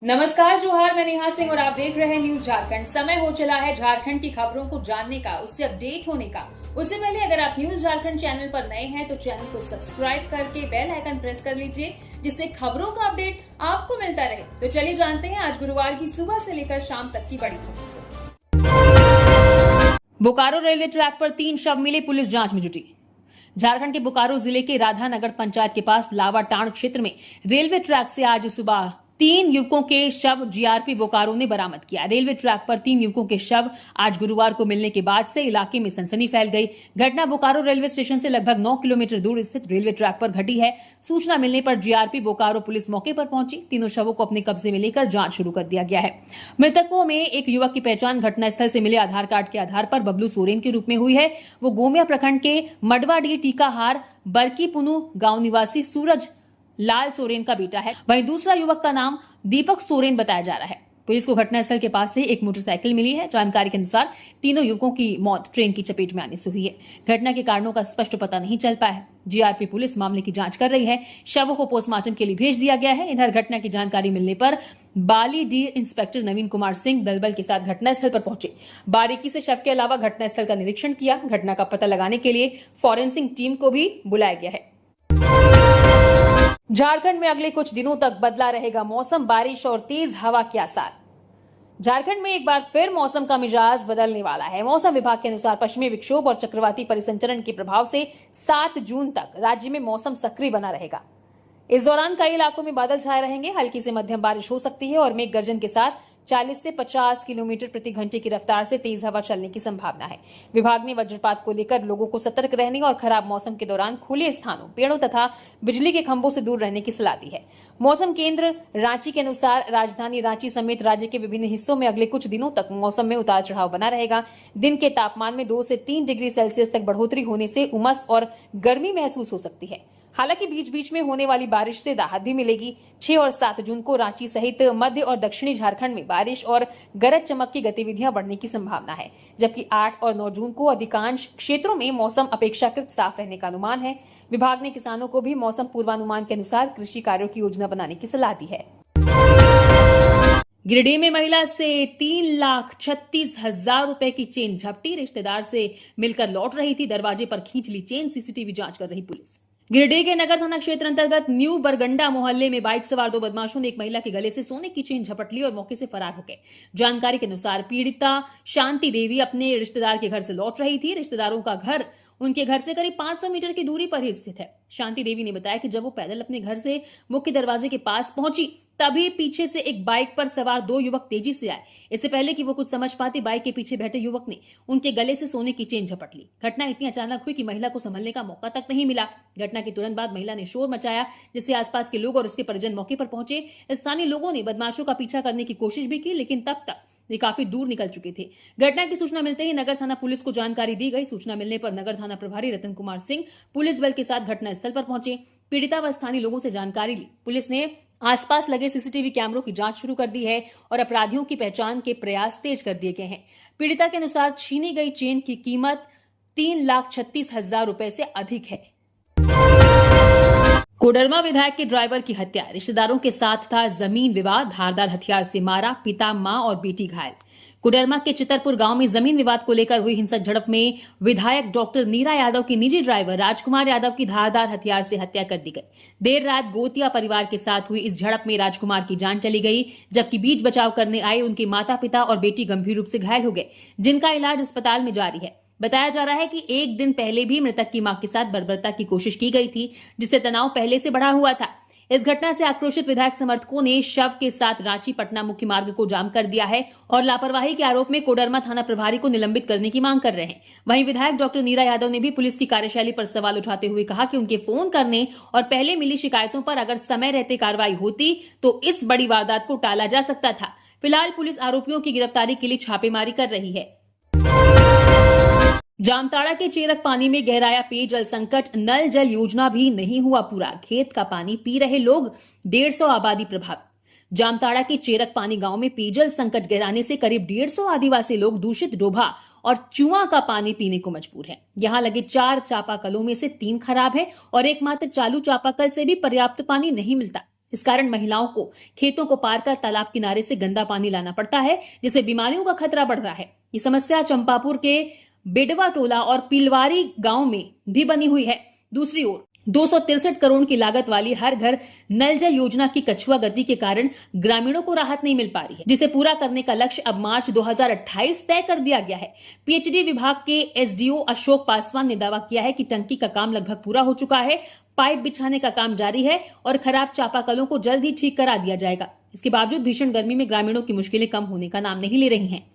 नमस्कार, जोहार। मैं नेहा सिंह और आप देख रहे हैं न्यूज झारखंड। समय हो चला है झारखंड की खबरों को जानने का, उससे अपडेट होने का। उससे पहले अगर आप न्यूज झारखंड चैनल पर नए हैं तो चैनल को सब्सक्राइब करके बेल आइकन प्रेस कर लीजिए, जिससे खबरों का अपडेट आपको मिलता रहे। तो चलिए जानते हैं आज गुरुवार की सुबह से लेकर शाम तक की बड़ी खबरों को। बोकारो रेलवे ट्रैक पर 3 शव मिले, पुलिस जांच में जुटी। झारखंड के बोकारो जिले के राधा नगर पंचायत के पास लावाटांड़ क्षेत्र में रेलवे ट्रैक से आज सुबह 3 युवकों के शव जीआरपी बोकारो ने बरामद किया। रेलवे ट्रैक पर 3 युवकों के शव आज गुरुवार को मिलने के बाद से इलाके में सनसनी फैल गई। घटना बोकारो रेलवे स्टेशन से लगभग 9 किलोमीटर दूर स्थित रेलवे ट्रैक पर घटी है। सूचना मिलने पर जीआरपी बोकारो पुलिस मौके पर पहुंची। तीनों शवों को अपने कब्जे में लेकर जांच शुरू कर दिया गया है। मृतकों में एक युवक की पहचान घटनास्थल से मिले आधार कार्ड के आधार पर बबलू सोरेन के रूप में हुई है। वो गोमिया प्रखंड के मडवाडी टीकाहार बरकी पुनु गांव निवासी सूरज लाल सोरेन का बेटा है। वहीं दूसरा युवक का नाम दीपक सोरेन बताया जा रहा है। पुलिस को घटनास्थल के पास से एक मोटरसाइकिल मिली है। जानकारी के अनुसार तीनों युवकों की मौत ट्रेन की चपेट में आने से हुई है। घटना के कारणों का स्पष्ट पता नहीं चल पाया है। जीआरपी पुलिस मामले की जांच कर रही है। शवों को पोस्टमार्टम के लिए भेज दिया गया है। इधर घटना की जानकारी मिलने पर बालीडीह इंस्पेक्टर नवीन कुमार सिंह दलबल के साथ घटनास्थल पर पहुंचे। बारीकी से शव के अलावा घटनास्थल का निरीक्षण किया। घटना का पता लगाने के लिए फॉरेंसिक टीम को भी बुलाया गया है। झारखंड में अगले कुछ दिनों तक बदला रहेगा मौसम, बारिश और तेज हवा के आसार। झारखंड में एक बार फिर मौसम का मिजाज बदलने वाला है। मौसम विभाग के अनुसार पश्चिमी विक्षोभ और चक्रवाती परिसंचरण के प्रभाव से 7 जून तक राज्य में मौसम सक्रिय बना रहेगा। इस दौरान कई इलाकों में बादल छाए रहेंगे। हल्की से मध्यम बारिश हो सकती है और मेघ गर्जन के साथ 40 से 50 किलोमीटर प्रति घंटे की रफ्तार से तेज हवा चलने की संभावना है। विभाग ने वज्रपात को लेकर लोगों को सतर्क रहने और खराब मौसम के दौरान खुले स्थानों, पेड़ों तथा बिजली के खंभों से दूर रहने की सलाह दी है। मौसम केंद्र रांची के अनुसार राजधानी रांची समेत राज्य के विभिन्न हिस्सों में अगले कुछ दिनों तक मौसम में उतार चढ़ाव बना रहेगा। दिन के तापमान में 2 से 3 डिग्री सेल्सियस तक बढ़ोतरी होने से उमस और गर्मी महसूस हो सकती है। हालांकि बीच बीच में होने वाली बारिश से राहत भी मिलेगी। 6 और 7 जून को रांची सहित मध्य और दक्षिणी झारखंड में बारिश और गरज चमक की गतिविधियां बढ़ने की संभावना है, जबकि 8 और 9 जून को अधिकांश क्षेत्रों में मौसम अपेक्षाकृत साफ रहने का अनुमान है। विभाग ने किसानों को भी मौसम पूर्वानुमान के अनुसार कृषि कार्यों की योजना बनाने की सलाह दी है। गिरिडीह में महिला से 3,36,000 रुपए की चेन झपटी। रिश्तेदार से मिलकर लौट रही थी, दरवाजे पर खींच ली चेन। सीसीटीवी जांच कर रही पुलिस। गिरिडीह के नगर थाना क्षेत्र अंतर्गत न्यू बरगंडा मोहल्ले में बाइक सवार 2 बदमाशों ने एक महिला के गले से सोने की चेन झपट ली और मौके से फरार हो गए। जानकारी के अनुसार पीड़िता शांति देवी अपने रिश्तेदार के घर से लौट रही थी। रिश्तेदारों का घर उनके घर से करीब 500 मीटर की दूरी पर ही स्थित है। शांति देवी ने बताया कि जब वो पैदल अपने घर से मुख्य दरवाजे के पास पहुंची, तभी पीछे से एक बाइक पर सवार 2 युवक तेजी से आए। इससे पहले कि वो कुछ समझ पाते, बाइक के पीछे बैठे युवक ने उनके गले से सोने की चेन झपट ली। घटना इतनी अचानक हुई कि महिला को संभलने का मौका तक नहीं मिला। घटना के तुरंत बाद महिला ने शोर मचाया, जिससे आसपास के लोग और उसके परिजन मौके पर पहुंचे। स्थानीय लोगों ने बदमाशों का पीछा करने की कोशिश भी की, लेकिन तब तक ये काफी दूर निकल चुके थे। घटना की सूचना मिलते ही नगर थाना पुलिस को जानकारी दी गई। सूचना मिलने पर नगर थाना प्रभारी रतन कुमार सिंह पुलिस बल के साथ घटनास्थल पर पहुंचे। पीड़िता व स्थानीय लोगों से जानकारी ली। पुलिस ने आसपास लगे सीसीटीवी कैमरों की जांच शुरू कर दी है और अपराधियों की पहचान के प्रयास तेज कर दिए गए हैं। पीड़िता के अनुसार छीनी गई चेन की कीमत 3,36,000 रुपए से अधिक है। कोडरमा विधायक के ड्राइवर की हत्या। रिश्तेदारों के साथ था जमीन विवाद, धारदार हथियार से मारा, पिता, मां और बेटी घायल। कोडरमा के चितरपुर गांव में जमीन विवाद को लेकर हुई हिंसक झड़प में विधायक डॉक्टर नीरा यादव के निजी ड्राइवर राजकुमार यादव की धारदार हथियार से हत्या कर दी गई। देर रात गोतिया परिवार के साथ हुई इस झड़प में राजकुमार की जान चली गई, जबकि बीच बचाव करने आए उनके माता पिता और बेटी गंभीर रूप से घायल हो गए, जिनका इलाज अस्पताल में जारी है। बताया जा रहा है कि एक दिन पहले भी मृतक की मां के साथ बर्बरता की कोशिश की गई थी, जिससे तनाव पहले से बढ़ा हुआ था। इस घटना से आक्रोशित विधायक समर्थकों ने शव के साथ रांची पटना मुख्य मार्ग को जाम कर दिया है और लापरवाही के आरोप में कोडरमा थाना प्रभारी को निलंबित करने की मांग कर रहे हैं। वहीं विधायक डॉक्टर नीरा यादव ने भी पुलिस की कार्यशैली पर सवाल उठाते हुए कहा कि उनके फोन करने और पहले मिली शिकायतों पर अगर समय रहते कार्रवाई होती तो इस बड़ी वारदात को टाला जा सकता था। फिलहाल पुलिस आरोपियों की गिरफ्तारी के लिए छापेमारी कर रही है। जामताड़ा के चेरक पानी में गहराया पेयजल संकट। नल जल योजना भी नहीं हुआ पूरा। खेत का पानी पी रहे लोग, 150 आबादी प्रभावित। जामताड़ा के चेरक पानी गांव में पेयजल संकट गहराने से करीब 150 आदिवासी लोग दूषित डोभा और चुआ का पानी पीने को मजबूर हैं। यहां लगे 4 चापाकलों में से 3 खराब है और एकमात्र चालू चापाकल से भी पर्याप्त पानी नहीं मिलता। इस कारण महिलाओं को खेतों को पार कर तालाब किनारे से गंदा पानी लाना पड़ता है, जिससे बीमारियों का खतरा बढ़ रहा है। ये समस्या चंपापुर के बेडवा टोला और पिलवारी गांव में भी बनी हुई है। दूसरी ओर 263 करोड़ की लागत वाली हर घर नल जल योजना की कछुआ गति के कारण ग्रामीणों को राहत नहीं मिल पा रही है, जिसे पूरा करने का लक्ष्य अब मार्च 2028 तय कर दिया गया है। पीएचडी विभाग के एसडीओ अशोक पासवान ने दावा किया है कि टंकी का काम लगभग पूरा हो चुका है, पाइप बिछाने का काम जारी है और खराब चापाकलों को जल्द ही ठीक करा दिया जाएगा। इसके बावजूद भीषण गर्मी में ग्रामीणों की मुश्किलें कम होने का नाम नहीं ले रही हैं।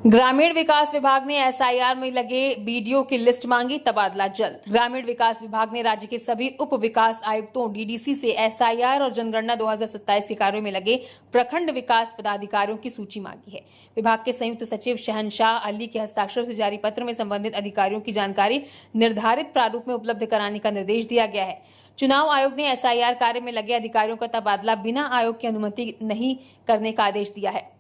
ग्रामीण विकास विभाग ने एसआईआर में लगे बीडीओ की लिस्ट मांगी, तबादला जल्द। ग्रामीण विकास विभाग ने राज्य के सभी उप विकास आयुक्तों डीडीसी से एसआईआर और जनगणना 2027 के कार्यों में लगे प्रखंड विकास पदाधिकारियों की सूची मांगी है। विभाग के संयुक्त सचिव शहनशाह अली के हस्ताक्षर से जारी पत्र में संबंधित अधिकारियों की जानकारी निर्धारित प्रारूप में उपलब्ध कराने का निर्देश दिया गया है। चुनाव आयोग ने एसआईआर कार्य में लगे अधिकारियों का तबादला बिना आयोग की अनुमति नहीं करने का आदेश दिया है।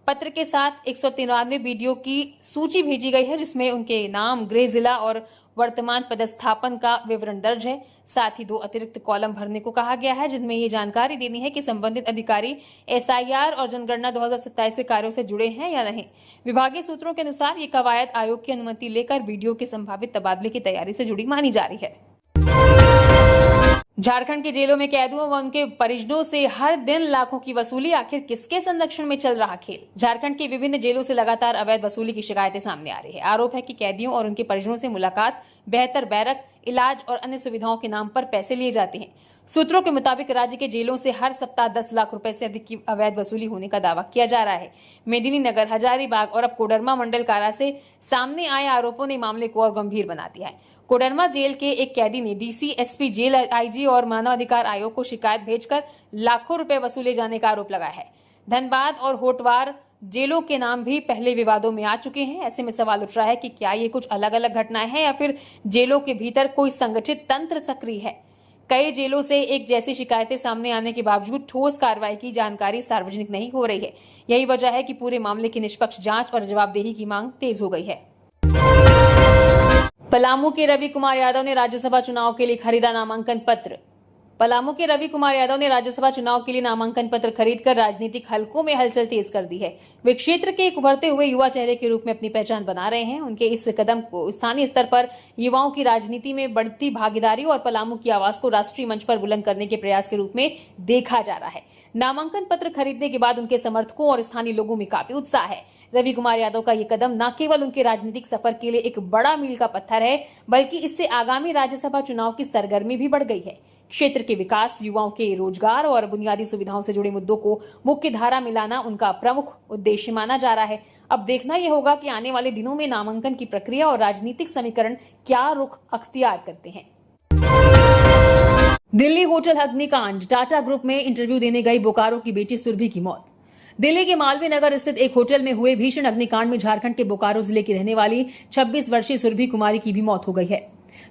पत्र के साथ 193 बीडीओ की सूची भेजी गई है, जिसमें उनके नाम, गृह जिला और वर्तमान पदस्थापन का विवरण दर्ज है। साथ ही 2 अतिरिक्त कॉलम भरने को कहा गया है, जिनमें ये जानकारी देनी है कि संबंधित अधिकारी एसआईआर और जनगणना 2027 के कार्यों से जुड़े हैं या नहीं। विभागीय सूत्रों के अनुसार ये कवायद आयोग की अनुमति लेकर बीडीओ के संभावित तबादले की तैयारी से जुड़ी मानी जा रही है। झारखंड की जेलों में कैदियों व उनके परिजनों से हर दिन लाखों की वसूली, आखिर किसके संरक्षण में चल रहा खेल? झारखंड की विभिन्न जेलों से लगातार अवैध वसूली की शिकायतें सामने आ रही है। आरोप है कि कैदियों और उनके परिजनों से मुलाकात, बेहतर बैरक, इलाज और अन्य सुविधाओं के नाम पर पैसे लिए जाते हैं। सूत्रों के मुताबिक राज्य के जेलों से हर सप्ताह 10 लाख रुपए से अधिक की अवैध वसूली होने का दावा किया जा रहा है। मेदिनीनगर, हजारीबाग और अब कोडरमा मंडल कारा से सामने आए आरोपों ने मामले को और गंभीर बना दिया है। कोडरमा जेल के एक कैदी ने डीसी, एसपी, जेल आईजी और मानवाधिकार आयोग को शिकायत भेजकर लाखों रुपए वसूले जाने का आरोप लगाया है। धनबाद और होटवार जेलों के नाम भी पहले विवादों में आ चुके हैं। ऐसे में सवाल उठ रहा है कि क्या ये कुछ अलग अलग घटनाएं हैं या फिर जेलों के भीतर कोई संगठित तंत्र सक्रिय है। कई जेलों से एक जैसी शिकायतें सामने आने के बावजूद ठोस कार्रवाई की जानकारी सार्वजनिक नहीं हो रही है। यही वजह है कि पूरे मामले की निष्पक्ष जांच और जवाबदेही की मांग तेज हो गई है। पलामू के रवि कुमार यादव ने राज्यसभा चुनाव के लिए खरीदा नामांकन पत्र। पलामू के रवि कुमार यादव ने राज्यसभा चुनाव के लिए नामांकन पत्र खरीदकर राजनीतिक हलकों में हलचल तेज कर दी है। वे क्षेत्र के एक उभरते हुए युवा चेहरे के रूप में अपनी पहचान बना रहे हैं। उनके इस कदम को स्थानीय स्तर पर युवाओं की राजनीति में बढ़ती भागीदारी और पलामू की आवाज को राष्ट्रीय मंच पर बुलंद करने के प्रयास के रूप में देखा जा रहा है। नामांकन पत्र खरीदने के बाद उनके समर्थकों और स्थानीय लोगों में काफी उत्साह है। रवि कुमार यादव का ये कदम न केवल उनके राजनीतिक सफर के लिए एक बड़ा मील का पत्थर है, बल्कि इससे आगामी राज्यसभा चुनाव की सरगर्मी भी बढ़ गई है। क्षेत्र के विकास, युवाओं के रोजगार और बुनियादी सुविधाओं से जुड़े मुद्दों को मुख्य धारा में लाना उनका प्रमुख उद्देश्य माना जा रहा है। अब देखना यह होगा कि आने वाले दिनों में नामांकन की प्रक्रिया और राजनीतिक समीकरण क्या रुख अख्तियार करते हैं। दिल्ली होटल अग्निकांड, टाटा ग्रुप में इंटरव्यू देने गई बोकारो की बेटी सुरभि की मौत। दिल्ली के मालवीय नगर स्थित एक होटल में हुए भीषण अग्निकांड में झारखंड के बोकारो जिले की रहने वाली 26 वर्षीय सुरभि कुमारी की भी मौत हो गई है।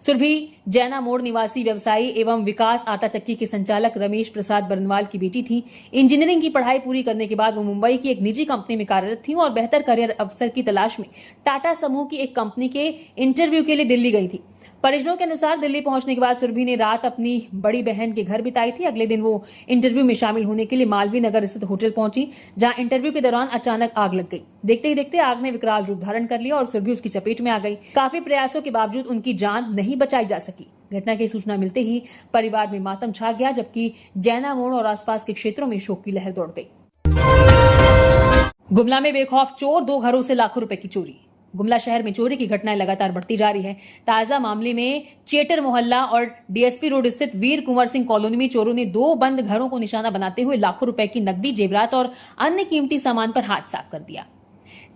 सुरभि जैना मोड़ निवासी व्यवसायी एवं विकास आटा चक्की के संचालक रमेश प्रसाद बरनवाल की बेटी थी। इंजीनियरिंग की पढ़ाई पूरी करने के बाद वो मुंबई की एक निजी कंपनी में कार्यरत थी और बेहतर करियर अवसर की तलाश में टाटा समूह की एक कंपनी के इंटरव्यू के लिए दिल्ली गई थी। परिजनों के अनुसार दिल्ली पहुंचने के बाद सुरभि ने रात अपनी बड़ी बहन के घर बिताई थी। अगले दिन वो इंटरव्यू में शामिल होने के लिए मालवीय नगर स्थित होटल पहुंची, जहां इंटरव्यू के दौरान अचानक आग लग गई। देखते ही देखते आग ने विकराल रूप धारण कर लिया और सुरभि उसकी चपेट में आ गई। काफी प्रयासों के बावजूद उनकी जान नहीं बचाई जा सकी। घटना की सूचना मिलते ही परिवार में मातम छा गया, जबकि जैना मोड़ और आसपास के क्षेत्रों में शोक की लहर दौड़ गई। गुमला में बेखौफ चोर, 2 घरों से लाखों रुपए की चोरी। गुमला शहर में चोरी की घटनाएं लगातार बढ़ती जा रही है। ताजा मामले में चेटर मोहल्ला और डीएसपी रोड स्थित वीर कुंवर सिंह कॉलोनी में चोरों ने 2 बंद घरों को निशाना बनाते हुए लाखों रुपए की नकदी, जेवरात और अन्य कीमती सामान पर हाथ साफ कर दिया।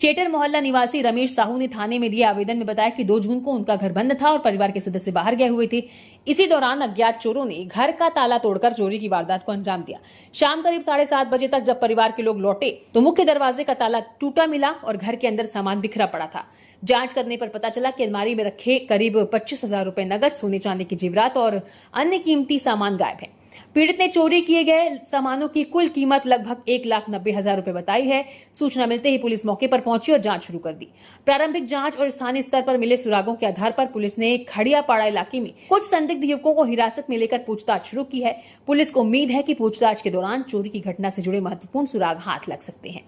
चेटर मोहल्ला निवासी रमेश साहू ने थाने में दिए आवेदन में बताया कि 2 जून को उनका घर बंद था और परिवार के सदस्य बाहर गए हुए थे। इसी दौरान अज्ञात चोरों ने घर का ताला तोड़कर चोरी की वारदात को अंजाम दिया। शाम करीब 7:30 बजे तक जब परिवार के लोग लौटे तो मुख्य दरवाजे का ताला टूटा मिला और घर के अंदर सामान बिखरा पड़ा था। जांच करने पर पता चला कि अलमारी में रखे करीब 25,000 रुपए नगद, सोने चांदी के जेवरात और अन्य कीमती सामान गायब है। पीड़ित ने चोरी किए गए सामानों की कुल कीमत लगभग 1,90,000 रुपए बताई है। सूचना मिलते ही पुलिस मौके पर पहुंची और जांच शुरू कर दी। प्रारंभिक जांच और स्थानीय स्तर पर मिले सुरागों के आधार पर पुलिस ने खड़ियापाड़ा इलाके में कुछ संदिग्ध युवकों को हिरासत में लेकर पूछताछ शुरू की है। पुलिस को उम्मीद है कि पूछताछ के दौरान चोरी की घटना से जुड़े महत्वपूर्ण सुराग हाथ लग सकते हैं।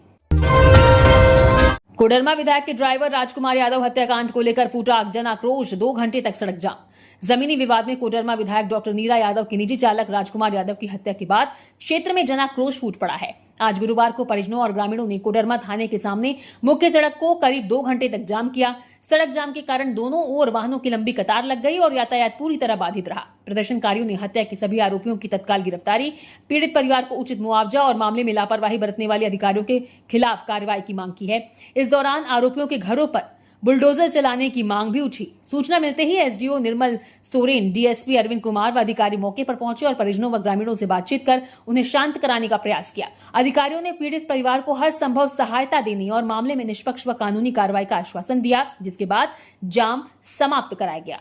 कोडरमा विधायक के ड्राइवर राजकुमार यादव हत्याकांड को लेकर फूटा जन आक्रोश, 2 घंटे तक सड़क जाम। जमीनी विवाद में कोडरमा विधायक डॉक्टर नीरा यादव के निजी चालक राजकुमार यादव की हत्या के बाद क्षेत्र में जनाक्रोश फूट पड़ा है। आज गुरुवार को परिजनों और ग्रामीणों ने कोडरमा थाने के सामने मुख्य सड़क को करीब 2 घंटे तक जाम किया। सड़क जाम के कारण दोनों ओर वाहनों की लंबी कतार लग गई और यातायात पूरी तरह बाधित रहा। प्रदर्शनकारियों ने हत्या के सभी आरोपियों की तत्काल गिरफ्तारी, पीड़ित परिवार को उचित मुआवजा और मामले में लापरवाही बरतने वाले अधिकारियों के खिलाफ कार्रवाई की मांग की है। इस दौरान आरोपियों के घरों पर बुलडोजर चलाने की मांग भी उठी। सूचना मिलते ही एसडीओ निर्मल सोरेन, डीएसपी अरविंद कुमार व अधिकारी मौके पर पहुंचे और परिजनों व ग्रामीणों से बातचीत कर उन्हें शांत कराने का प्रयास किया। अधिकारियों ने पीड़ित परिवार को हर संभव सहायता देने और मामले में निष्पक्ष व कानूनी कार्रवाई का आश्वासन दिया, जिसके बाद जाम समाप्त कराया गया।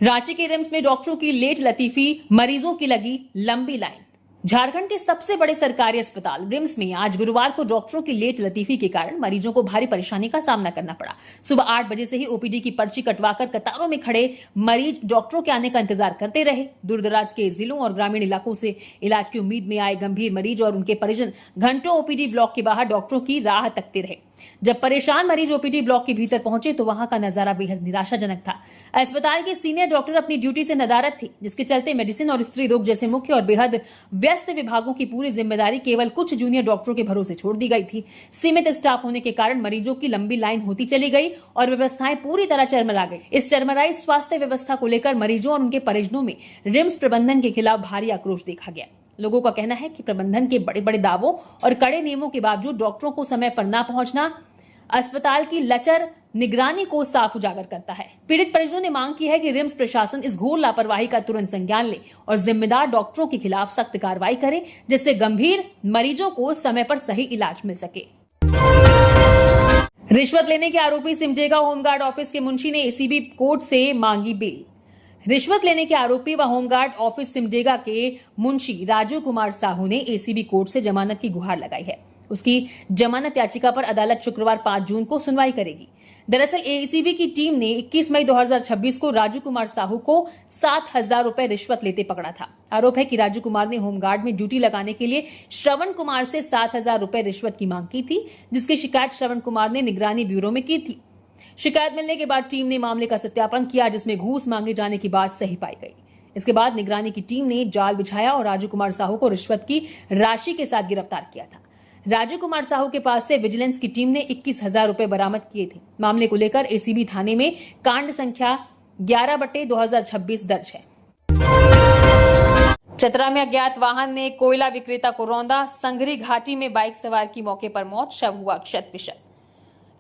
रांची के रिम्स में डॉक्टरों की लेट लतीफी, मरीजों की लगी लंबी लाइन। झारखंड के सबसे बड़े सरकारी अस्पताल रिम्स में आज गुरुवार को डॉक्टरों की लेट लतीफी के कारण मरीजों को भारी परेशानी का सामना करना पड़ा। सुबह 8 बजे से ही ओपीडी की पर्ची कटवाकर कतारों में खड़े मरीज डॉक्टरों के आने का इंतजार करते रहे। दूर दराज के जिलों और ग्रामीण इलाकों से इलाज की उम्मीद में आए गंभीर मरीज और उनके परिजन घंटों ओपीडी ब्लॉक के बाहर डॉक्टरों की राह तकते रहे। जब परेशान मरीज ओपीडी ब्लॉक के भीतर पहुंचे तो वहां का नजारा बेहद निराशाजनक था। अस्पताल के सीनियर डॉक्टर अपनी ड्यूटी से नदारद थे, जिसके चलते मेडिसिन और स्त्री रोग जैसे मुख्य और बेहद व्यस्त विभागों की पूरी जिम्मेदारी केवल कुछ जूनियर डॉक्टरों के भरोसे छोड़ दी गई थी। सीमित स्टाफ होने के कारण मरीजों की लंबी लाइन होती चली गई और व्यवस्थाएं पूरी तरह चरमरा गई। इस चरमराई स्वास्थ्य व्यवस्था को लेकर मरीजों और उनके परिजनों में रिम्स प्रबंधन के खिलाफ भारी आक्रोश देखा गया। लोगों का कहना है कि प्रबंधन के बड़े बड़े दावों और कड़े नियमों के बावजूद डॉक्टरों को समय पर न पहुंचना अस्पताल की लचर निगरानी को साफ उजागर करता है। पीड़ित परिजनों ने मांग की है कि रिम्स प्रशासन इस घोर लापरवाही का तुरंत संज्ञान ले और जिम्मेदार डॉक्टरों के खिलाफ सख्त कार्रवाई करे, जिससे गंभीर मरीजों को समय पर सही इलाज मिल सके। रिश्वत लेने के आरोपी सिमडेगा होमगार्ड ऑफिस के मुंशी ने एसीबी कोर्ट से मांगी बेल। रिश्वत लेने के आरोपी व होमगार्ड ऑफिस सिमडेगा के मुंशी राजू कुमार साहू ने एसीबी कोर्ट से जमानत की गुहार लगाई है। उसकी जमानत याचिका पर अदालत शुक्रवार 5 जून को सुनवाई करेगी। दरअसल एसीबी की टीम ने 21 मई 2026 को राजू कुमार साहू को 7,000 रुपए रिश्वत लेते पकड़ा था। आरोप है कि राजू कुमार ने होमगार्ड में ड्यूटी लगाने के लिए श्रवण कुमार से 7,000 रुपए रिश्वत की मांग की थी, जिसकी शिकायत श्रवण कुमार ने निगरानी ब्यूरो में की थी। शिकायत मिलने के बाद टीम ने मामले का सत्यापन किया, जिसमें घूस मांगे जाने की बात सही पाई गई। इसके बाद निगरानी की टीम ने जाल बिछाया और राजू कुमार साहू को रिश्वत की राशि के साथ गिरफ्तार किया था। राजू कुमार साहू के पास से विजिलेंस की टीम ने 21,000 रुपए बरामद किए थे। मामले को लेकर एसीबी थाने में कांड संख्या 11/2026 दर्ज है। चतरा में अज्ञात वाहन ने कोयला विक्रेता को रौंदा, संघरी घाटी में बाइक सवार की मौके पर मौत, शव हुआ क्षत विक्षत।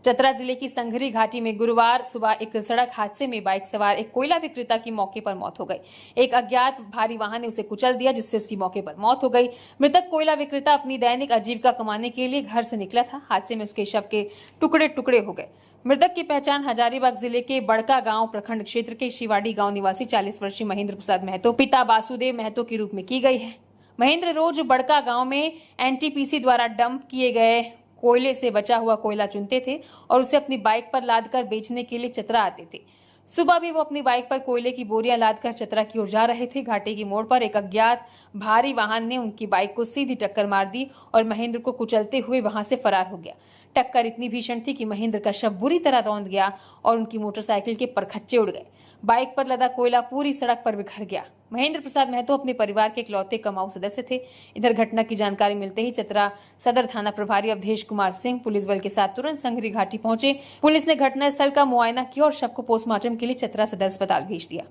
चतरा जिले की संघरी घाटी में गुरुवार सुबह एक सड़क हादसे में बाइक सवार एक कोयला विक्रेता की मौके पर मौत हो गई। एक अज्ञात भारी वाहन ने उसे कुचल दिया, जिससे उसकी मौके पर मौत हो गई। मृतक कोयला विक्रेता अपनी दैनिक आजीविका कमाने के लिए घर से निकला था। हादसे में उसके शव के टुकड़े टुकड़े हो गए। मृतक की पहचान हजारीबाग जिले के बड़का गांव प्रखंड क्षेत्र के शिवाड़ी गांव निवासी 40 वर्षीय महेंद्र प्रसाद महतो पिता वासुदेव महतो के रूप में की गई है। महेंद्र रोज बड़का गांव में एनटीपीसी द्वारा डंप किए गए कोयले से बचा हुआ कोयला चुनते थे और उसे अपनी बाइक पर लादकर बेचने के लिए चतरा आते थे। सुबह भी वो अपनी बाइक पर कोयले की बोरियां लादकर चतरा की ओर जा रहे थे। घाटी की मोड़ पर एक अज्ञात भारी वाहन ने उनकी बाइक को सीधी टक्कर मार दी और महेंद्र को कुचलते हुए वहां से फरार हो गया। टक्कर इतनी भीषण थी कि महेंद्र का शव बुरी तरह रौंद गया और उनकी मोटरसाइकिल के परखच्चे उड़ गए। बाइक पर लदा कोयला पूरी सड़क पर बिखर गया। महेंद्र प्रसाद महतो अपने परिवार के इकलौते कमाऊ सदस्य थे। इधर घटना की जानकारी मिलते ही चतरा सदर थाना प्रभारी अवधेश कुमार सिंह पुलिस बल के साथ तुरंत संघरी घाटी पहुंचे। पुलिस ने घटनास्थल का मुआयना किया और शव को पोस्टमार्टम के लिए चतरा सदर अस्पताल भेज दिया।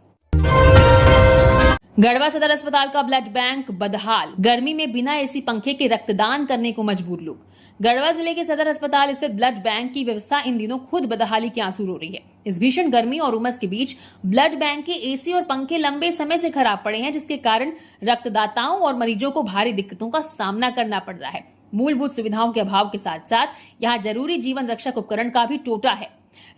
गढ़वा सदर अस्पताल का ब्लड बैंक बदहाल, गर्मी में बिना एसी पंखे के रक्तदान करने को मजबूर लोग। गढ़वा जिले के सदर अस्पताल स्थित ब्लड बैंक की व्यवस्था इन दिनों खुद बदहाली के आंसू रो रही है। इस भीषण गर्मी और उमस के बीच ब्लड बैंक के एसी और पंखे लंबे समय से खराब पड़े हैं, जिसके कारण रक्तदाताओं और मरीजों को भारी दिक्कतों का सामना करना पड़ रहा है। मूलभूत सुविधाओं के अभाव के साथ साथ यहाँ जरूरी जीवन रक्षक उपकरण का भी टोटा है।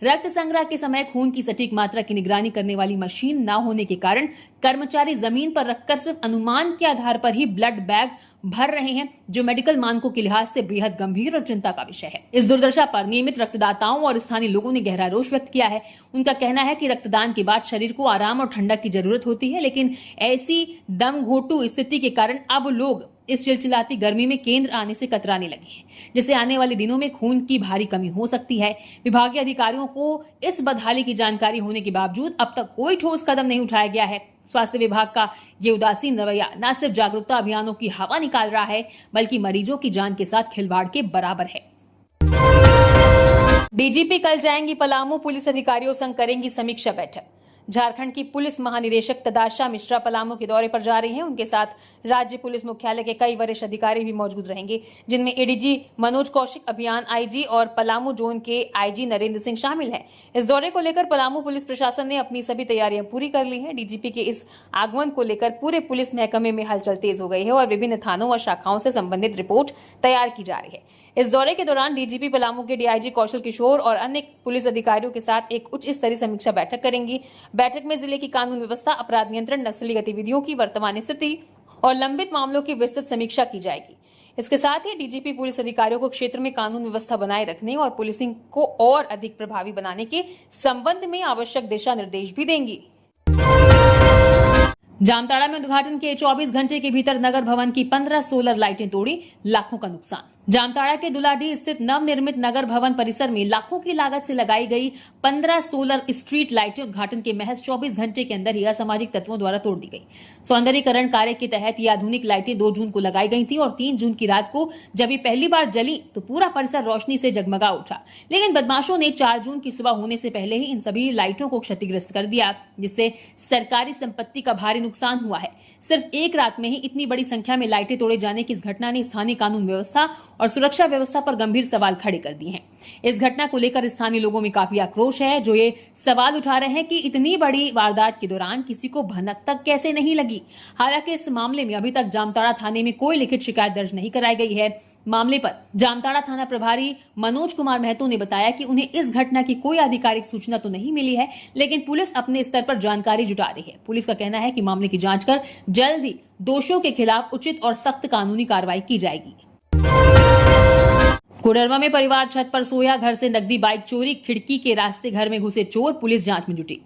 रक्त संग्रह के समय खून की सटीक मात्रा की निगरानी करने वाली मशीन न होने के कारण कर्मचारी जमीन पर रखकर सिर्फ अनुमान के आधार पर ही ब्लड बैग भर रहे हैं, जो मेडिकल मानकों के लिहाज से बेहद गंभीर और चिंता का विषय है। इस दुर्दशा पर नियमित रक्तदाताओं और स्थानीय लोगों ने गहरा रोष व्यक्त किया है। उनका कहना है कि रक्तदान के बाद शरीर को आराम और ठंडक की जरूरत होती है, लेकिन ऐसी दम घोटू स्थिति के कारण अब लोग इस चिलचिलाती गर्मी में केंद्र आने से कतराने लगे हैं, जिससे आने वाले दिनों में खून की भारी कमी हो सकती है। विभागीय अधिकारियों को इस बदहाली की जानकारी होने के बावजूद अब तक कोई ठोस कदम नहीं उठाया गया है। स्वास्थ्य विभाग का ये उदासीन रवैया न सिर्फ जागरूकता अभियानों की हवा निकाल रहा है, बल्कि मरीजों की जान के साथ खिलवाड़ के बराबर है। डीजीपी कल जाएंगी पलामू, पुलिस अधिकारियों संग करेंगी समीक्षा बैठक। झारखंड की पुलिस महानिदेशक तदाशा मिश्रा पलामू के दौरे पर जा रही हैं। उनके साथ राज्य पुलिस मुख्यालय के कई वरिष्ठ अधिकारी भी मौजूद रहेंगे, जिनमें एडीजी मनोज कौशिक, अभियान आईजी और पलामू जोन के आईजी नरेंद्र सिंह शामिल हैं। इस दौरे को लेकर पलामू पुलिस प्रशासन ने अपनी सभी तैयारियां पूरी कर ली हैं। डीजीपी के इस आगमन को लेकर पूरे पुलिस महकमे में हलचल तेज हो गई है और विभिन्न थानों और शाखाओं से संबंधित रिपोर्ट तैयार की जा रही है। इस दौरे के दौरान डीजीपी पलामू के डीआईजी कौशल किशोर और अन्य पुलिस अधिकारियों के साथ एक उच्च स्तरीय समीक्षा बैठक करेंगी। बैठक में जिले की कानून व्यवस्था, अपराध नियंत्रण, नक्सली गतिविधियों की वर्तमान स्थिति और लंबित मामलों की विस्तृत समीक्षा की जाएगी। इसके साथ ही डीजीपी पुलिस अधिकारियों को क्षेत्र में कानून व्यवस्था बनाए रखने और पुलिसिंग को और अधिक प्रभावी बनाने के संबंध में आवश्यक दिशा निर्देश भी देंगी। जामताड़ा में उद्घाटन के 24 घंटे के भीतर नगर भवन की 15 सोलर लाइटें तोड़ी, लाखों का नुकसान। जामताड़ा के दुलाडी स्थित नवनिर्मित नगर भवन परिसर में लाखों की लागत से लगाई गई 15 सोलर स्ट्रीट लाइटें उद्घाटन के महज 24 घंटे के अंदर ही असामाजिक तत्वों द्वारा तोड़ दी गई। सौंदर्यीकरण कार्य के तहत ये आधुनिक लाइटें 2 जून को लगाई गई थी और 3 जून की रात को जब ये पहली बार जली तो पूरा परिसर रोशनी से जगमगा उठा। लेकिन बदमाशों ने 4 जून की सुबह होने से पहले ही इन सभी लाइटों को क्षतिग्रस्त कर दिया, जिससे सरकारी संपत्ति का भारी नुकसान हुआ है। सिर्फ एक रात में ही इतनी बड़ी संख्या में लाइटें तोड़े जाने की इस घटना ने स्थानीय कानून व्यवस्था और सुरक्षा व्यवस्था पर गंभीर सवाल खड़े कर दिए हैं। इस घटना को लेकर स्थानीय लोगों में काफी आक्रोश है, जो ये सवाल उठा रहे हैं कि इतनी बड़ी वारदात के दौरान किसी को भनक तक कैसे नहीं लगी। हालांकि इस मामले में अभी तक जामताड़ा थाने में कोई लिखित शिकायत दर्ज नहीं कराई गई है। मामले पर जामताड़ा थाना प्रभारी मनोज कुमार महतो ने बताया कि उन्हें इस घटना की कोई आधिकारिक सूचना तो नहीं मिली है, लेकिन पुलिस अपने स्तर पर जानकारी जुटा रही है। पुलिस का कहना है कि मामले की जांच कर जल्द ही दोषियों के खिलाफ उचित और सख्त कानूनी कार्रवाई की जाएगी। कोडरमा में परिवार छत पर सोया, घर से नकदी बाइक चोरी, खिड़की के रास्ते घर में घुसे चोर, पुलिस जांच में जुटी।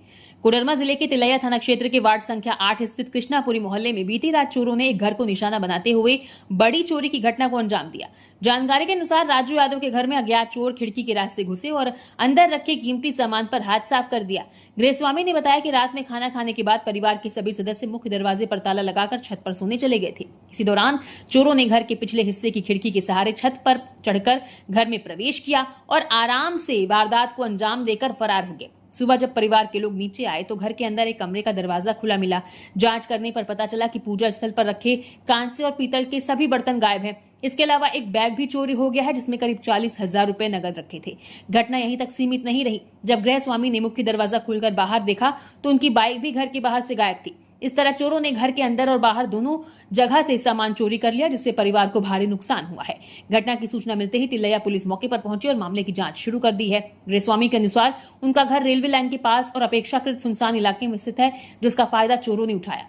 कोडरमा जिले के तिलैया थाना क्षेत्र के वार्ड संख्या 8 स्थित कृष्णापुरी मोहल्ले में बीती रात चोरों ने एक घर को निशाना बनाते हुए बड़ी चोरी की घटना को अंजाम दिया। जानकारी के अनुसार राजू यादव के घर में अज्ञात चोर खिड़की के रास्ते घुसे और अंदर रखे कीमती सामान पर हाथ साफ कर दिया। गृहस्वामी ने बताया कि रात में खाना खाने के बाद परिवार के सभी सदस्य मुख्य दरवाजे पर ताला लगाकर छत पर सोने चले गए थे। इसी दौरान चोरों ने घर के पिछले हिस्से की खिड़की के सहारे छत पर चढ़कर घर में प्रवेश किया और आराम से वारदात को अंजाम देकर फरार हो गए। सुबह जब परिवार के लोग नीचे आए तो घर के अंदर एक कमरे का दरवाजा खुला मिला। जांच करने पर पता चला कि पूजा स्थल पर रखे कांसे और पीतल के सभी बर्तन गायब हैं। इसके अलावा एक बैग भी चोरी हो गया है, जिसमें करीब 40,000 रुपए नगद रखे थे। घटना यहीं तक सीमित नहीं रही। जब गृह स्वामी ने मुख्य दरवाजा खोलकर बाहर देखा तो उनकी बाइक भी घर के बाहर से गायब थी। इस तरह चोरों ने घर के अंदर और बाहर दोनों जगह से सामान चोरी कर लिया, जिससे परिवार को भारी नुकसान हुआ है। घटना की सूचना मिलते ही तिलैया पुलिस मौके पर पहुंची और मामले की जांच शुरू कर दी है। गृहस्वामी के अनुसार उनका घर रेलवे लाइन के पास और अपेक्षाकृत सुनसान इलाके में स्थित है, जिसका फायदा चोरों ने उठाया।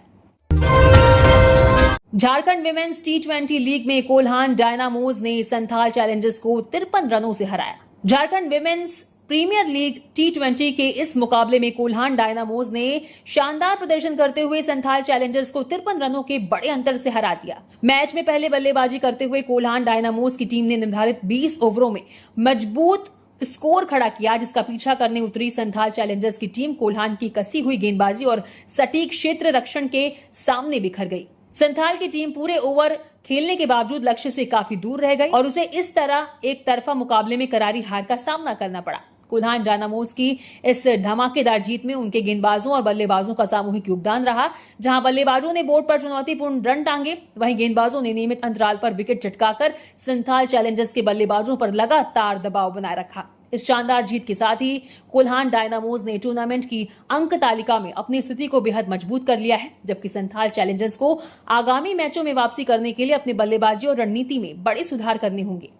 झारखंड विमेंस T20 लीग में कोल्हान डायनामोज ने संथाल चैलेंजर्स को 53 रनों से हराया। Jharkhand women's premier league T20 के इस मुकाबले में कोल्हान डायनामोज ने शानदार प्रदर्शन करते हुए संथाल चैलेंजर्स को 53 रनों के बड़े अंतर से हरा दिया। मैच में पहले बल्लेबाजी करते हुए कोल्हान डायनामोज की टीम ने निर्धारित 20 ओवरों में मजबूत स्कोर खड़ा किया, जिसका पीछा करने उतरी संथाल चैलेंजर्स की टीम कोल्हान की कसी हुई गेंदबाजी और सटीक क्षेत्र रक्षण के सामने बिखर गई। संथाल की टीम पूरे ओवर खेलने के बावजूद लक्ष्य से काफी दूर रह गई और उसे इस तरह एक तरफा मुकाबले में करारी हार का सामना करना पड़ा। कोल्हान डायनामोज की इस धमाकेदार जीत में उनके गेंदबाजों और बल्लेबाजों का सामूहिक योगदान रहा। जहां बल्लेबाजों ने बोर्ड पर चुनौतीपूर्ण रन टांगे, वहीं गेंदबाजों ने नियमित अंतराल पर विकेट चटकाकर संथाल चैलेंजर्स के बल्लेबाजों पर लगातार दबाव बनाए रखा। इस शानदार जीत के साथ ही कोल्हान डायनामोज ने टूर्नामेंट की अंक तालिका में अपनी स्थिति को बेहद मजबूत कर लिया है, जबकि संथाल चैलेंजर्स को आगामी मैचों में वापसी करने के लिए अपनी बल्लेबाजी और रणनीति में बड़े सुधार करने होंगे।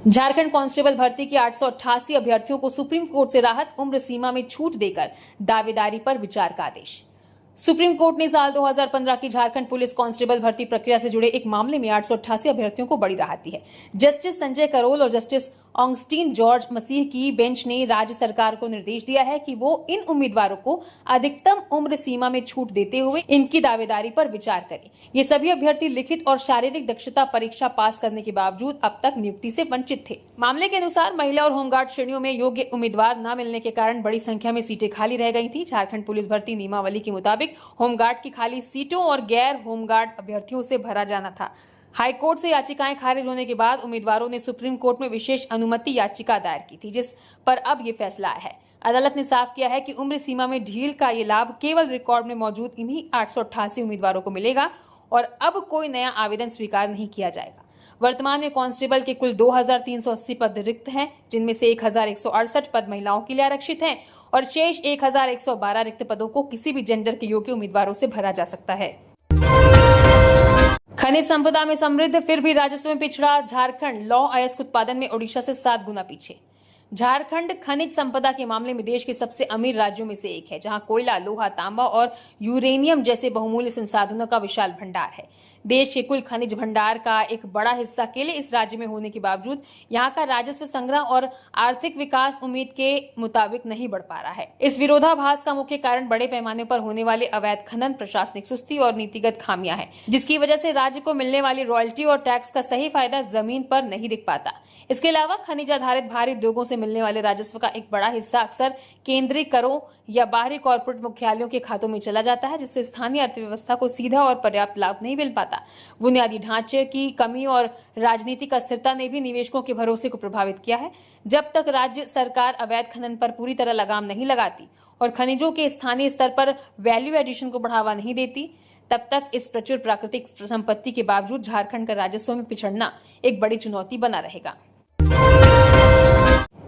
झारखंड कांस्टेबल भर्ती की 888 अभ्यर्थियों को सुप्रीम कोर्ट से राहत, उम्र सीमा में छूट देकर दावेदारी पर विचार का आदेश। सुप्रीम कोर्ट ने साल 2015 की झारखंड पुलिस कांस्टेबल भर्ती प्रक्रिया से जुड़े एक मामले में 888 अभ्यर्थियों को बड़ी राहत दी है। जस्टिस संजय करोल और जस्टिस ऑगस्टीन जॉर्ज मसीह की बेंच ने राज्य सरकार को निर्देश दिया है कि वो इन उम्मीदवारों को अधिकतम उम्र सीमा में छूट देते हुए इनकी दावेदारी पर विचार करे। ये सभी अभ्यर्थी लिखित और शारीरिक दक्षता परीक्षा पास करने के बावजूद अब तक नियुक्ति से वंचित थे। मामले के अनुसार महिला और होमगार्ड श्रेणियों में योग्य उम्मीदवार न मिलने के कारण बड़ी संख्या में सीटें खाली रह गई थी। झारखंड पुलिस भर्ती नियमावली के मुताबिक होमगार्ड की खाली सीटों और गैर होमगार्ड अभ्यर्थियों से भरा जाना था। हाईकोर्ट से याचिकाएं खारिज होने के बाद उम्मीदवारों ने सुप्रीम कोर्ट में विशेष अनुमति याचिका दायर की थी, जिस पर अब ये फैसला आया है। अदालत ने साफ किया है कि उम्र सीमा में ढील का ये लाभ केवल रिकॉर्ड में मौजूद इन्हीं 888 उम्मीदवारोों को मिलेगा और अब कोई नया आवेदन स्वीकार नहीं किया जाएगा। वर्तमान में कांस्टेबल के कुल 2380 पद रिक्त हैं, जिनमें से 1168 पद महिलाओं के लिए आरक्षित हैं और शेष 1112 रिक्त पदों को किसी भी जेंडर के योग्य उम्मीदवारों से भरा जा सकता है। खनिज संपदा में समृद्ध फिर भी राजस्व में पिछड़ा झारखंड, लौह अयस्क उत्पादन में ओडिशा से 7 गुना पीछे। झारखंड खनिज संपदा के मामले में देश के सबसे अमीर राज्यों में से एक है, जहां कोयला, लोहा, तांबा और यूरेनियम जैसे बहुमूल्य संसाधनों का विशाल भंडार है। देश के कुल खनिज भंडार का एक बड़ा हिस्सा केवल इस राज्य में होने के बावजूद यहां का राजस्व संग्रह और आर्थिक विकास उम्मीद के मुताबिक नहीं बढ़ पा रहा है। इस विरोधाभास का मुख्य कारण बड़े पैमाने पर होने वाले अवैध खनन, प्रशासनिक सुस्ती और नीतिगत खामियां हैं, जिसकी वजह से राज्य को मिलने वाली रॉयल्टी और टैक्स का सही फायदा जमीन पर नहीं दिख पाता। इसके अलावा खनिज आधारित भारी उद्योगों से मिलने वाले राजस्व का एक बड़ा हिस्सा अक्सर केंद्रीय करों या बाहरी कॉर्पोरेट मुख्यालयों के खातों में चला जाता है, जिससे स्थानीय अर्थव्यवस्था को सीधा और पर्याप्त लाभ नहीं मिल पाता। बुनियादी ढांचे की कमी और राजनीतिक अस्थिरता ने भी निवेशकों के भरोसे को प्रभावित किया है। जब तक राज्य सरकार अवैध खनन पर पूरी तरह लगाम नहीं लगाती और खनिजों के स्थानीय स्तर पर वैल्यू एडिशन को बढ़ावा नहीं देती, तब तक इस प्रचुर प्राकृतिक संपत्ति के बावजूद झारखंड का राजस्व में पिछड़ना एक बड़ी चुनौती बना रहेगा।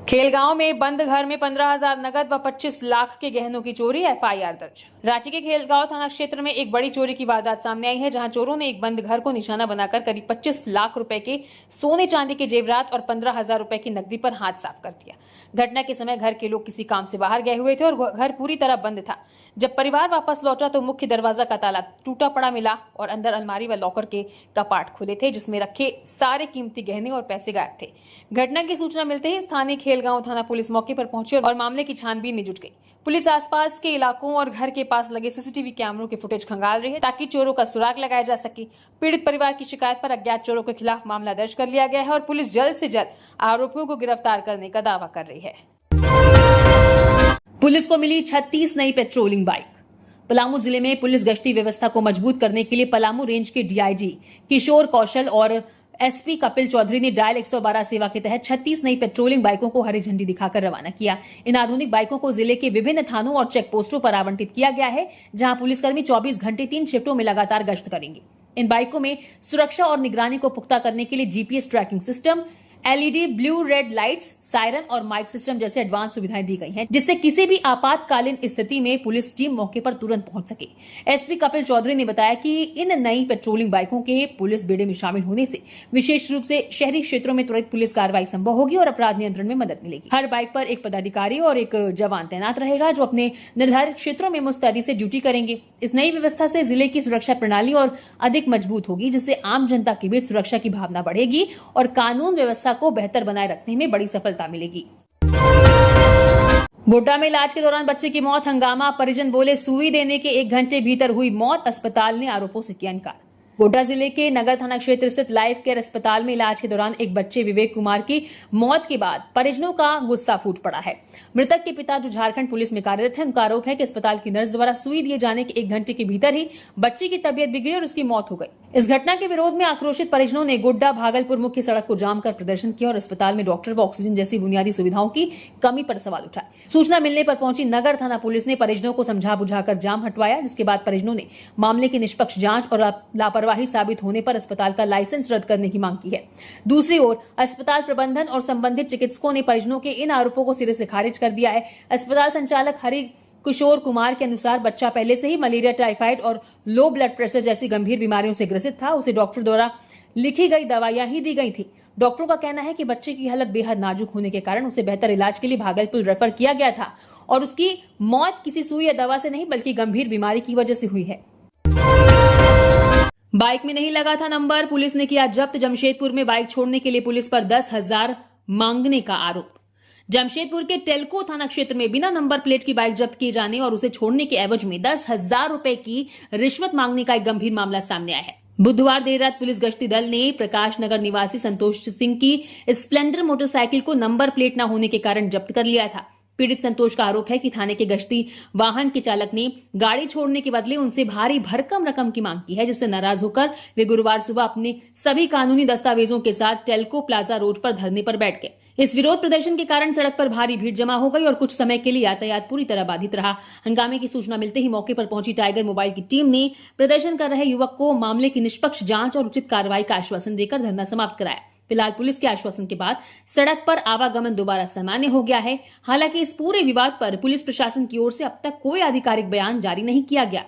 खेलगांव में बंद घर में 15,000 नगद व 25 लाख के गहनों की चोरी, एफआईआर दर्ज। रांची के खेलगांव थाना क्षेत्र में एक बड़ी चोरी की वारदात सामने आई है, जहां चोरों ने एक बंद घर को निशाना बनाकर करीब 25 लाख रुपए के सोने चांदी के जेवरात और 15,000 रुपए की नकदी पर हाथ साफ कर दिया। घटना के समय घर के लोग किसी काम से बाहर गए हुए थे और घर पूरी तरह बंद था। जब परिवार वापस लौटा तो मुख्य दरवाजा का ताला टूटा पड़ा मिला और अंदर अलमारी व लॉकर के कपाट खुले थे, जिसमें रखे सारे कीमती गहने और पैसे गायब थे। घटना की सूचना मिलते ही स्थानीय खेलगांव थाना पुलिस मौके पर पहुंची और मामले की छानबीन में जुट गई। पुलिस आसपास के इलाकों और घर के पास लगे सीसीटीवी कैमरों के फुटेज खंगाल रही है, ताकि चोरों का सुराग लगाया जा सके। पीड़ित परिवार की शिकायत पर अज्ञात चोरों के खिलाफ मामला दर्ज कर लिया गया है और पुलिस जल्द से जल्द आरोपियों को गिरफ्तार करने का दावा कर रही है। पुलिस को मिली 36 नई पेट्रोलिंग बाइक। पलामू जिले में पुलिस गश्ती व्यवस्था को मजबूत करने के लिए पलामू रेंज के डीआईजी किशोर कौशल और एसपी कपिल चौधरी ने डायल 112 सेवा के तहत 36 नई पेट्रोलिंग बाइकों को हरी झंडी दिखाकर रवाना किया। इन आधुनिक बाइकों को जिले के विभिन्न थानों और चेक पोस्टों पर आवंटित किया गया है, जहां पुलिसकर्मी 24 घंटे 3 शिफ्टों में लगातार गश्त करेंगे। इन बाइकों में सुरक्षा और निगरानी को पुख्ता करने के लिए GPS tracking system, LED blue red lights, siren और माइक सिस्टम जैसे एडवांस सुविधाएं दी गई हैं, जिससे किसी भी आपातकालीन स्थिति में पुलिस टीम मौके पर तुरंत पहुंच सके। एसपी कपिल चौधरी ने बताया कि इन नई पेट्रोलिंग बाइकों के पुलिस बेड़े में शामिल होने से विशेष रूप से शहरी क्षेत्रों में त्वरित पुलिस कार्रवाई संभव होगी और अपराध नियंत्रण में मदद मिलेगी। हर बाइक पर एक पदाधिकारी और एक जवान तैनात रहेगा, जो अपने निर्धारित क्षेत्रों में मुस्तैदी से ड्यूटी करेंगे। इस नई व्यवस्था से जिले की सुरक्षा प्रणाली और अधिक मजबूत होगी, जिससे आम जनता के बीच सुरक्षा की भावना बढ़ेगी और कानून व्यवस्था को बेहतर बनाए रखने में बड़ी सफलता मिलेगी। गोड्डा में इलाज के दौरान बच्चे की मौत, हंगामा, परिजन बोले सुई देने के 1 घंटे भीतर हुई मौत, अस्पताल ने आरोपों से किया इनकार। गोड्डा जिले के नगर थाना क्षेत्र स्थित लाइफ केयर अस्पताल में इलाज के दौरान एक बच्चे विवेक कुमार की मौत के बाद परिजनों का गुस्सा फूट पड़ा है। मृतक के पिता, जो झारखंड पुलिस में कार्यरत हैं, उनका आरोप है कि अस्पताल की नर्स द्वारा सुई दिए जाने के 1 घंटे के भीतर ही बच्चे की तबीयत बिगड़ी और उसकी मौत हो गई। इस घटना के विरोध में आक्रोशित परिजनों ने गोड्डा भागलपुर मुख्य सड़क को जाम कर प्रदर्शन किया और अस्पताल में डॉक्टर व ऑक्सीजन जैसी बुनियादी सुविधाओं की कमी पर सवाल उठाए। सूचना मिलने पर पहुंची नगर थाना पुलिस ने परिजनों को समझा बुझाकर जाम हटवाया, जिसके बाद परिजनों ने मामले की निष्पक्ष जांच और लापरवाही साबित होने पर अस्पताल का लाइसेंस रद्द करने की मांग की है। दूसरी ओर अस्पताल प्रबंधन और संबंधित चिकित्सकों ने परिजनों के इन आरोपों को सिरे से खारिज कर दिया है। अस्पताल संचालक हरि किशोर कुमार के अनुसार बच्चा पहले से ही मलेरिया, टाइफाइड और लो ब्लड प्रेशर जैसी गंभीर बीमारियों से ग्रसित था। उसे डॉक्टर द्वारा लिखी गई दवाइयां ही दी गई थी। डॉक्टरों का कहना है कि बच्चे की हालत बेहद नाजुक होने के कारण उसे बेहतर इलाज के लिए भागलपुर रेफर किया गया था और उसकी मौत किसी सुई या दवा से नहीं बल्कि गंभीर बीमारी की वजह से हुई है। बाइक में नहीं लगा था नंबर, पुलिस ने किया जब्त। जमशेदपुर में बाइक छोड़ने के लिए पुलिस पर 10,000 मांगने का आरोप। जमशेदपुर के टेल्को थाना क्षेत्र में बिना नंबर प्लेट की बाइक जब्त किए जाने और उसे छोड़ने के एवज में 10,000 रुपए की रिश्वत मांगने का एक गंभीर मामला सामने आया है। बुधवार देर रात पुलिस गश्ती दल ने प्रकाश नगर निवासी संतोष सिंह की स्प्लेंडर मोटरसाइकिल को नंबर प्लेट न होने के कारण जब्त कर लिया था। पीड़ित संतोष का आरोप है कि थाने के गश्ती वाहन के चालक ने गाड़ी छोड़ने के बदले उनसे भारी भरकम रकम की मांग की है, जिससे नाराज होकर वे गुरुवार सुबह अपने सभी कानूनी दस्तावेजों के साथ टेल्को प्लाजा रोड पर धरने पर बैठ गए। इस विरोध प्रदर्शन के कारण सड़क पर भारी भीड़ जमा हो गई और कुछ समय के लिए यातायात पूरी तरह बाधित रहा। हंगामे की सूचना मिलते ही मौके पर पहुंची टाइगर मोबाइल की टीम ने प्रदर्शन कर रहे युवक को मामले की निष्पक्ष जांच और उचित कार्रवाई का आश्वासन देकर धरना समाप्त कराया। फिलहाल पुलिस के आश्वासन के बाद सड़क पर आवागमन दोबारा सामान्य हो गया है। हालांकि इस पूरे विवाद पर पुलिस प्रशासन की ओर से अब तक कोई आधिकारिक बयान जारी नहीं किया गया।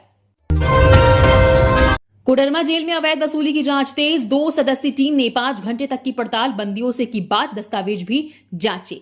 कोडरमा जेल में अवैध वसूली की जांच तेज। 2 सदस्यीय टीम ने 5 घंटे तक की पड़ताल, बंदियों से की बात, दस्तावेज भी जांचे।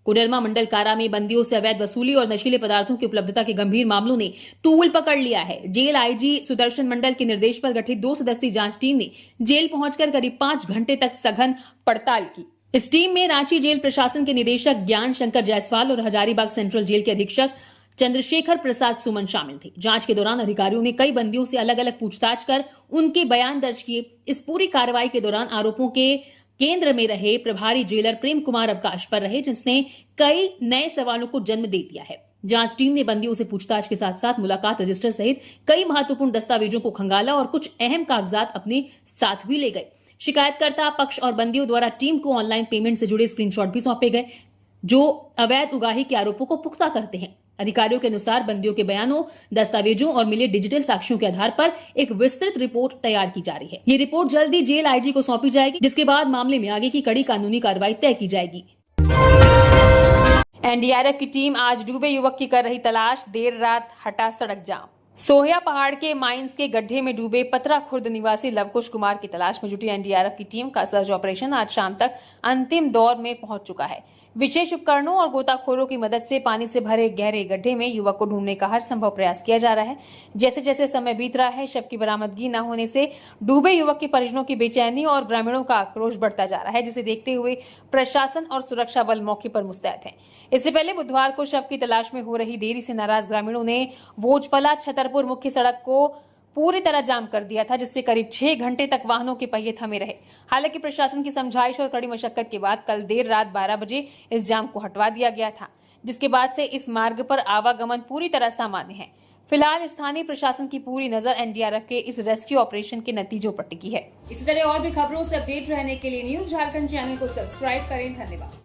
कोडरमा मंडल कारा में बंदियों से अवैध वसूली और नशीले पदार्थों की उपलब्धता के गंभीर मामलों ने तूल पकड़ लिया है। जेल आईजी सुदर्शन मंडल के निर्देश पर गठित 2 सदस्यीय जांच टीम ने जेल पहुंचकर करीब 5 घंटे तक सघन पड़ताल की। इस टीम में रांची जेल प्रशासन के निदेशक ज्ञान शंकर जायसवाल और हजारीबाग सेंट्रल जेल के अधीक्षक चंद्रशेखर प्रसाद सुमन शामिल थे। जांच के दौरान अधिकारियों ने कई बंदियों से अलग अलग पूछताछ कर उनके बयान दर्ज किए। इस पूरी कार्रवाई के दौरान आरोपों के केंद्र में रहे प्रभारी जेलर प्रेम कुमार अवकाश पर रहे, जिसने कई नए सवालों को जन्म दे दिया है। जांच टीम ने बंदियों से पूछताछ के साथ साथ मुलाकात रजिस्टर सहित कई महत्वपूर्ण दस्तावेजों को खंगाला और कुछ अहम कागजात अपने साथ भी ले गए। शिकायतकर्ता पक्ष और बंदियों द्वारा टीम को ऑनलाइन पेमेंट से जुड़े स्क्रीनशॉट भी सौंपे गए, जो अवैध उगाही के आरोपों को पुख्ता करते हैं। अधिकारियों के अनुसार बंदियों के बयानों, दस्तावेजों और मिले डिजिटल साक्ष्यों के आधार पर एक विस्तृत रिपोर्ट तैयार की जा रही है। ये रिपोर्ट जल्द ही जेल आईजी को सौंपी जाएगी, जिसके बाद मामले में आगे की कड़ी कानूनी कार्रवाई तय की जाएगी। एनडीआरएफ की टीम आज डूबे युवक की कर रही तलाश, देर रात हटा सड़क जाम। सोहिया पहाड़ के माइंस के गड्ढे में डूबे पतरा खुर्द निवासी लवकुश कुमार की तलाश में जुटी एनडीआरएफ की टीम का सर्च ऑपरेशन आज शाम तक अंतिम दौर में पहुंच चुका है। विशेष उपकरणों और गोताखोरों की मदद से पानी से भरे गहरे गड्ढे में युवक को ढूंढने का हर संभव प्रयास किया जा रहा है। जैसे जैसे समय बीत रहा है, शव की बरामदगी न होने से डूबे युवक के परिजनों की बेचैनी और ग्रामीणों का आक्रोश बढ़ता जा रहा है, जिसे देखते हुए प्रशासन और सुरक्षा बल मौके पर मुस्तैद हैं। इससे पहले बुधवार को शव की तलाश में हो रही देरी से नाराज ग्रामीणों ने भोजपला छतरपुर मुख्य सड़क को पूरी तरह जाम कर दिया था, जिससे करीब 6 घंटे तक वाहनों के पहिए थमे रहे। हालांकि प्रशासन की समझाइश और कड़ी मशक्कत के बाद कल देर रात 12 बजे इस जाम को हटवा दिया गया था, जिसके बाद से इस मार्ग पर आवागमन पूरी तरह सामान्य है। फिलहाल स्थानीय प्रशासन की पूरी नजर एनडीआरएफ के इस रेस्क्यू ऑपरेशन के नतीजों पर टिकी है। इसी तरह और भी खबरों से अपडेट रहने के लिए न्यूज झारखंड चैनल को सब्सक्राइब करें। धन्यवाद।